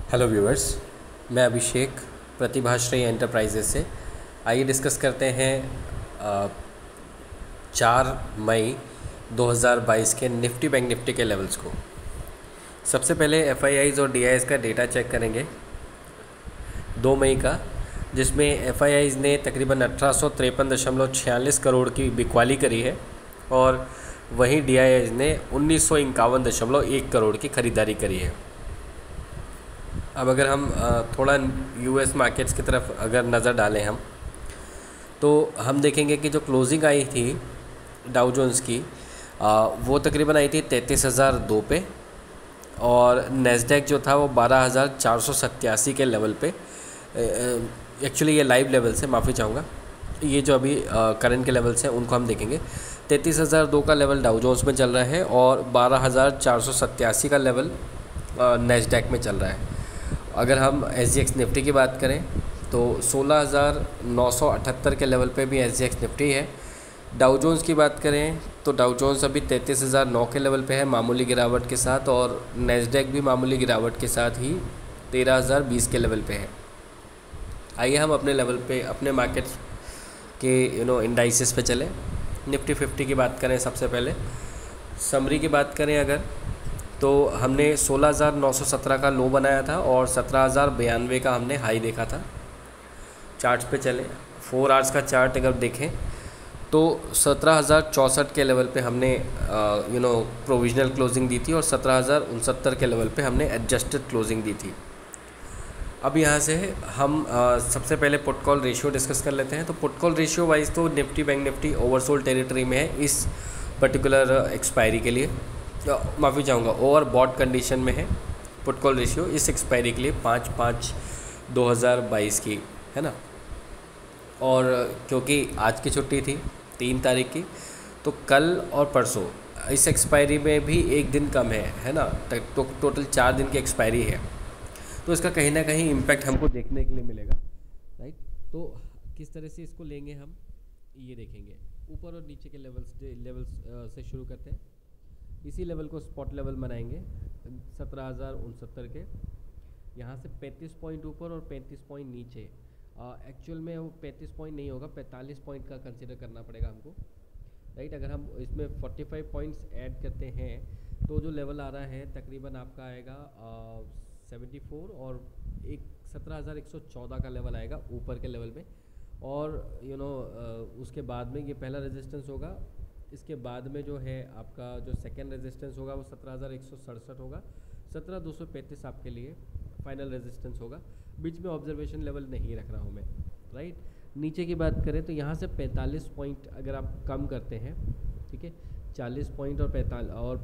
Hello viewers, मैं अभिषेक प्रतिभाश्री enterprises से। आइए डिस्कस करते हैं 4 मई 2022 के निफ्टी बैंक निफ्टी के लेवल्स को। सबसे पहले एफआईआईज़ और डीआईएस का डेटा चेक करेंगे 2 मई का, जिसमें एफआईआईज़ ने तकरीबन 1853.46 करोड़ की बिकवाली करी है और वहीं डीआईएस ने 1951.1 करोड़ की ख़रीदारी करी है। अब अगर हम थोड़ा यूएस मार्केट्स की तरफ अगर नज़र डालें हम, तो हम देखेंगे कि जो क्लोजिंग आई थी डाउ जोन्स की वो तकरीबन आई थी 33,002 पे, और नेस्डैक जो था वो 12,487 के लेवल पे। एक्चुअली ये लाइव लेवल से, माफ़ी चाहूँगा, ये जो अभी करंट के लेवल्स हैं उनको हम देखेंगे। 33,002 का लेवल डाउ जोन्स में चल रहा है और 12,487 का लेवल नेस्डैक में चल रहा है। अगर हम SGX निफ्टी की बात करें तो 16,978 के लेवल पे भी SGX निफ्टी है। डाउ जोन्स की बात करें तो डाउ जोन्स अभी 33,009 के लेवल पे है मामूली गिरावट के साथ, और नेस्डैक भी मामूली गिरावट के साथ ही 13,020 के लेवल पे है। आइए हम अपने लेवल पे, अपने मार्केट्स के इंडाइसेस पे चलें। निफ्टी 50 की बात करें, सबसे पहले समरी की बात करें अगर, तो हमने 16,917 का लो बनाया था और 17,092 का हमने हाई देखा था। चार्ट्स पे चलें, 4 आवर्स का चार्ट अगर देखें तो 17,064 के लेवल पे हमने प्रोविजनल क्लोजिंग दी थी और 17,069 के लेवल पे हमने एडजस्टेड क्लोजिंग दी थी। अब यहाँ से हम सबसे पहले पुट कॉल रेशियो डिस्कस कर लेते हैं। तो पुट कॉल रेशियो वाइज तो Nifty bank Nifty oversold territory में है इस पर्टिकुलर एक्सपायरी के लिए, माफ़ी चाहूँगा, ओवर बॉट कंडीशन में है पुट कॉल रेशियो इस एक्सपायरी के लिए 5/5/2022 की, है ना। और क्योंकि आज की छुट्टी थी 3 तारीख की, तो कल और परसों इस एक्सपायरी में भी एक दिन कम है ना, तो टोटल 4 दिन की एक्सपायरी है। तो इसका कहीं ना कहीं इम्पैक्ट हमको देखने के लिए मिलेगा, राइट। तो किस तरह से इसको लेंगे हम, ये देखेंगे। ऊपर और नीचे के लेवल्स से शुरू करते हैं। इसी लेवल को स्पॉट लेवल बनाएंगे 17,069 के। यहाँ से 35 पॉइंट ऊपर और 35 पॉइंट नीचे। एक्चुअल में वो 35 पॉइंट नहीं होगा, 45 पॉइंट का कंसिडर करना पड़ेगा हमको, राइट। अगर हम इसमें 45 पॉइंट्स ऐड करते हैं तो जो लेवल आ रहा है तकरीबन आपका आएगा 74, और 17,114 का लेवल आएगा ऊपर के लेवल में। और उसके बाद में ये पहला रेजिस्टेंस होगा। इसके बाद में जो है आपका जो सेकेंड रेजिस्टेंस होगा वो 17,167 होगा। 17,235 आपके लिए फाइनल रेजिस्टेंस होगा। बीच में ऑब्जर्वेशन लेवल नहीं रख रहा हूँ मैं, राइट। नीचे की बात करें तो यहाँ से 45 पॉइंट अगर आप कम करते हैं, ठीक है, 40 पॉइंट और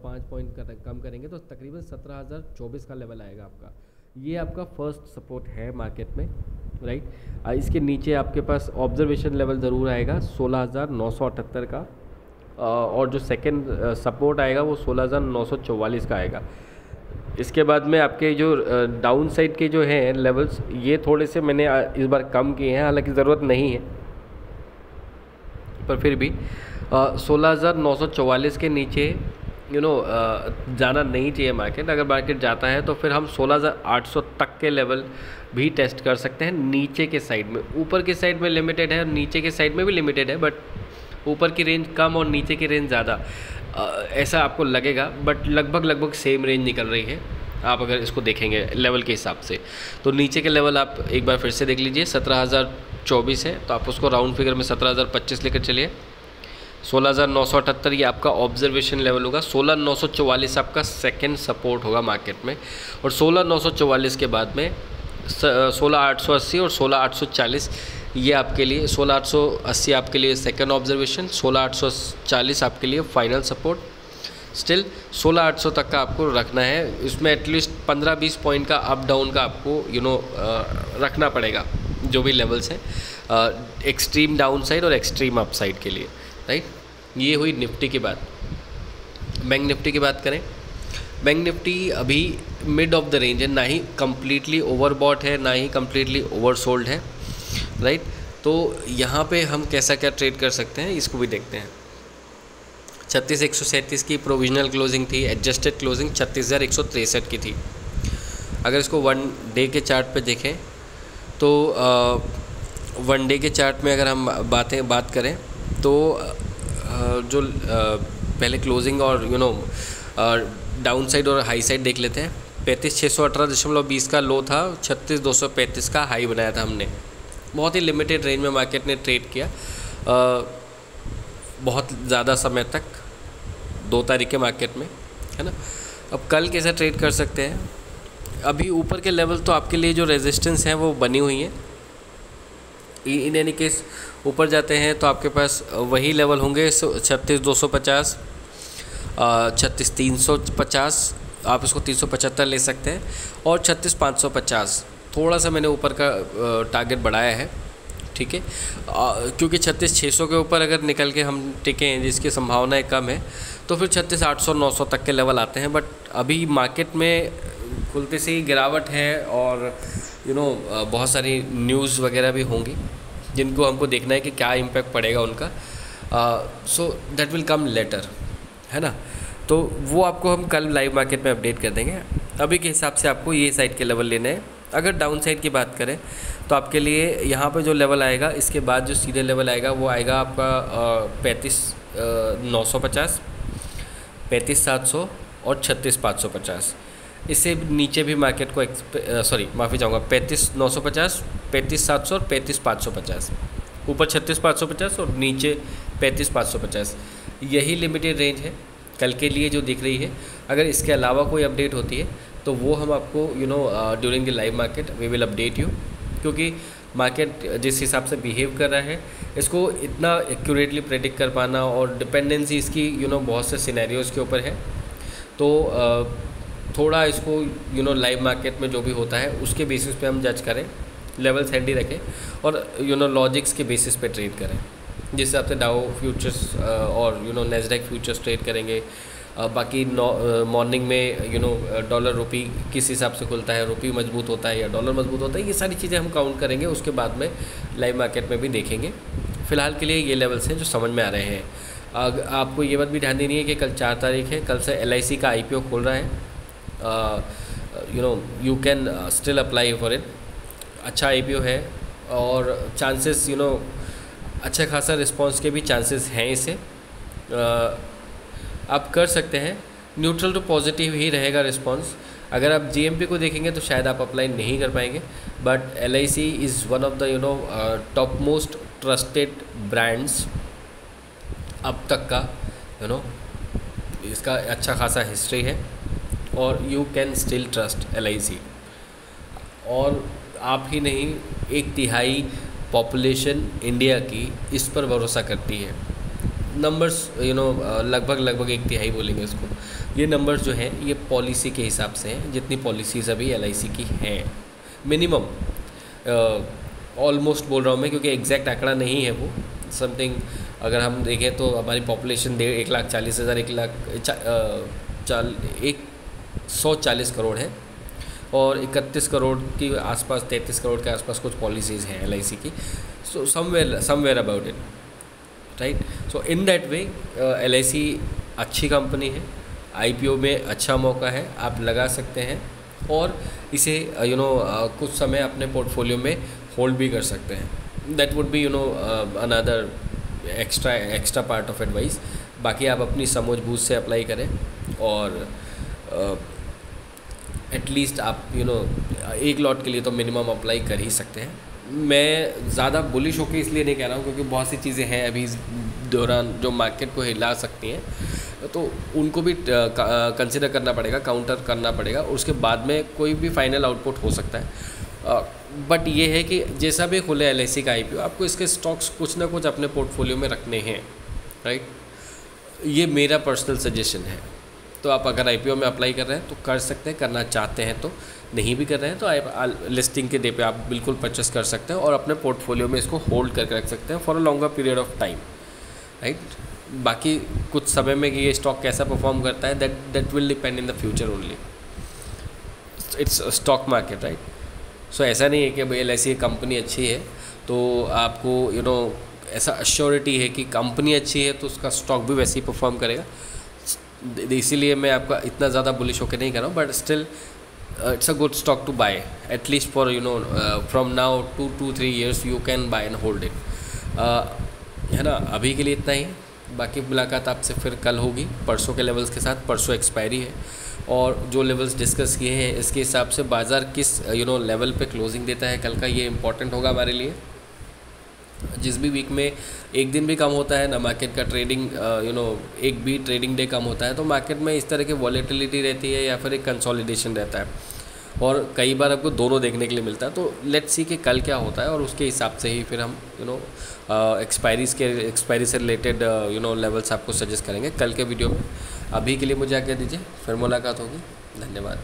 5 पॉइंट कम करेंगे तो तकरीबन 17,024 का लेवल आएगा आपका। ये आपका फर्स्ट सपोर्ट है मार्केट में, राइट। इसके नीचे आपके पास ऑब्जर्वेशन लेवल ज़रूर आएगा 16,978 का, और जो सेकंड सपोर्ट आएगा वो 16,944 का आएगा। इसके बाद में आपके जो डाउन साइड के जो हैं लेवल्स, ये थोड़े से मैंने इस बार कम किए हैं, हालांकि ज़रूरत नहीं है, पर फिर भी 16,944 के नीचे जाना नहीं चाहिए मार्केट। अगर मार्केट जाता है तो फिर हम 16,800 तक के लेवल भी टेस्ट कर सकते हैं नीचे के साइड में। ऊपर के साइड में लिमिटेड है और नीचे के साइड में भी लिमिटेड है, बट ऊपर की रेंज कम और नीचे की रेंज ज़्यादा, ऐसा आपको लगेगा, बट लगभग सेम रेंज निकल रही है। आप अगर इसको देखेंगे लेवल के हिसाब से तो नीचे के लेवल आप एक बार फिर से देख लीजिए, 17,024 है तो आप उसको राउंड फिगर में 17,025 लेकर चलिए। 16,978 ये आपका ऑब्जर्वेशन लेवल होगा। 16,944 आपका सेकेंड सपोर्ट होगा मार्केट में, और 16,944 के बाद में 16,880 और 16,840 ये आपके लिए, 16,880 आपके लिए सेकंड ऑब्जर्वेशन, 16,840 आपके लिए फाइनल सपोर्ट। स्टिल 16,800 तक का आपको रखना है। इसमें एटलीस्ट 15-20 पॉइंट का अप डाउन का आपको रखना पड़ेगा, जो भी लेवल्स हैं, एक्सट्रीम डाउन साइड और एक्सट्रीम अप साइड के लिए, राइट। ये हुई निफ्टी की बात। बैंक निफ्टी की बात करें, बैंक निफ्टी अभी मिड ऑफ द रेंज है, ना ही कम्प्लीटली ओवरबॉट है ना ही कम्प्लीटली ओवरसोल्ड है, राइट। तो यहाँ पे हम कैसा क्या ट्रेड कर सकते हैं इसको भी देखते हैं। 36,137 की प्रोविजनल क्लोजिंग थी, एडजस्टेड क्लोजिंग 36,163 की थी। अगर इसको 1 डे के चार्ट पे देखें तो 1 डे के चार्ट में अगर हम बात करें तो जो पहले क्लोजिंग और डाउन साइड और हाई साइड देख लेते हैं। 35,618.20 का लो था, 36,235 का हाई बनाया था हमने। बहुत ही लिमिटेड रेंज में मार्केट ने ट्रेड किया बहुत ज़्यादा समय तक, 2 तारीख के मार्केट में, है ना। अब कल कैसा ट्रेड कर सकते हैं? अभी ऊपर के लेवल तो आपके लिए जो रेजिस्टेंस है वो बनी हुई है। इन एनी केस ऊपर जाते हैं तो आपके पास वही लेवल होंगे 36,250, 36,350, आप इसको 375 ले सकते हैं, और 36,550 थोड़ा सा मैंने ऊपर का टारगेट बढ़ाया है, ठीक है। क्योंकि 36,600 के ऊपर अगर निकल के हम टिके हैं, जिसकी संभावनाएं कम है, तो फिर 36,800-900 तक के लेवल आते हैं। बट अभी मार्केट में खुलते से ही गिरावट है, और बहुत सारी न्यूज़ वगैरह भी होंगी जिनको हमको देखना है कि क्या इम्पैक्ट पड़ेगा उनका। So that will come later, है ना। तो वो आपको हम कल लाइव मार्केट में अपडेट कर देंगे। अभी के हिसाब से आपको ये साइड के लेवल लेने हैं। अगर डाउन साइड की बात करें तो आपके लिए यहाँ पे जो लेवल आएगा, इसके बाद जो सीधे लेवल आएगा वो आएगा आपका 35,950, 35,700 और 36,550। इससे नीचे भी मार्केट को माफ़ी चाहूँगा, 35,950, 35,700 और 35,550। ऊपर 36,550 और नीचे 35,550। यही लिमिटेड रेंज है कल के लिए जो दिख रही है। अगर इसके अलावा कोई अपडेट होती है तो वो हम आपको during the live market we will update you, क्योंकि मार्केट जिस हिसाब से बिहेव कर रहा है, इसको इतना एक्यूरेटली प्रेडिक्ट कर पाना, और डिपेंडेंसी इसकी बहुत से सिनेरियोज़ के ऊपर है। तो थोड़ा इसको लाइव मार्केट में जो भी होता है उसके बेसिस पे हम जज करें, लेवल्स हैंडी रखें, और लॉजिक्स के बेसिस पे ट्रेड करें। जिस हिसाब से डाउ फ्यूचर्स और नैस्डैक फ्यूचर्स ट्रेड करेंगे। बाकी मॉर्निंग में डॉलर रुपी किस हिसाब से खुलता है, रुपी मजबूत होता है या डॉलर मजबूत होता है, ये सारी चीज़ें हम काउंट करेंगे, उसके बाद में लाइव मार्केट में भी देखेंगे। फ़िलहाल के लिए ये लेवल्स हैं जो समझ में आ रहे हैं। आपको ये बात भी ध्यान देनी है कि कल 4 तारीख है, कल से LIC का IPO खोल रहा है। You can still apply for it. अच्छा IPO है, और चांसेस अच्छा खासा रिस्पांस के भी चांसेस हैं इसे। आप कर सकते हैं, न्यूट्रल टू पॉजिटिव ही रहेगा रिस्पांस। अगर आप GMP को देखेंगे तो शायद आप अप्लाई नहीं कर पाएंगे, but LIC is one of the top most trusted brands अब तक का, इसका अच्छा खासा हिस्ट्री है, और you can still trust LIC। और आप ही नहीं, 1/3 पॉपुलेशन इंडिया की इस पर भरोसा करती है। नंबर्स लगभग 1/3 बोलेंगे इसको। ये नंबर्स जो हैं ये पॉलिसी के हिसाब से हैं, जितनी पॉलिसीज़ अभी LIC की हैं, मिनिमम ऑलमोस्ट बोल रहा हूँ मैं, क्योंकि एग्जैक्ट आंकड़ा नहीं है वो। समथिंग अगर हम देखें तो हमारी पॉपुलेशन 1,40,000 140 करोड़ है, और 31 करोड़ के आसपास, 33 करोड़ के आसपास कुछ पॉलिसीज़ हैं LIC की। So somewhere about it, right. So in that way LIC अच्छी कंपनी है, IPO में अच्छा मौका है, आप लगा सकते हैं, और इसे कुछ समय अपने पोर्टफोलियो में होल्ड भी कर सकते हैं। That would be another extra part of advice. बाकी आप अपनी समझ बूझ से अप्लाई करें, और एटलीस्ट आप 1 लॉट के लिए तो मिनिमम अप्लाई कर ही सकते हैं। मैं ज़्यादा बुलिश होकर इसलिए नहीं कह रहा हूँ, क्योंकि बहुत सी चीज़ें हैं अभी इस दौरान जो मार्केट को हिला सकती हैं, तो उनको भी कंसिडर करना पड़ेगा, काउंटर करना पड़ेगा, उसके बाद में कोई भी फाइनल आउटपुट हो सकता है। बट ये है कि जैसा भी खुले LIC का IPO, आपको इसके स्टॉक्स कुछ ना कुछ अपने पोर्टफोलियो में रखने हैं, राइट। ये मेरा पर्सनल सजेशन है। तो आप अगर IPO में अप्लाई कर रहे हैं तो कर सकते हैं, करना चाहते हैं तो, नहीं भी कर रहे हैं तो आप लिस्टिंग के डे पे आप बिल्कुल परचेस कर सकते हैं, और अपने पोर्टफोलियो में इसको होल्ड करके रख सकते हैं for a longer period of time, right. बाकी कुछ समय में कि ये स्टॉक कैसा परफॉर्म करता है, that will depend in the future only. It's stock market, right. So ऐसा नहीं है कि भाई LIC कंपनी अच्छी है तो आपको ऐसा अश्योरिटी है कि कंपनी अच्छी है तो उसका स्टॉक भी वैसे ही परफॉर्म करेगा। इसीलिए मैं आपका इतना ज़्यादा बुलिश होकर नहीं कर रहा हूँ, but still it's a good stock to buy, at least for from now 2 to 3 years you can buy and hold it. है ना, अभी के लिए इतना ही। बाकी मुलाकात आपसे फिर कल होगी परसों के लेवल्स के साथ। परसों एक्सपायरी है और जो लेवल्स डिस्कस किए हैं इसके हिसाब से बाज़ार किस लेवल पे क्लोजिंग देता है कल का, ये इंपॉर्टेंट होगा हमारे लिए। जिस भी वीक में एक दिन भी कम होता है ना मार्केट का ट्रेडिंग, एक भी ट्रेडिंग डे कम होता है तो मार्केट में इस तरह की वॉलेटिलिटी रहती है या फिर एक कंसोलिडेशन रहता है, और कई बार आपको दोनों देखने के लिए मिलता है। तो लेट्स सी कि कल क्या होता है और उसके हिसाब से ही फिर हम एक्सपायरी से रिलेटेड लेवल्स आपको सजेस्ट करेंगे कल के वीडियो में। अभी के लिए मुझे आज्ञा दीजिए, फिर मुलाकात होगी। धन्यवाद।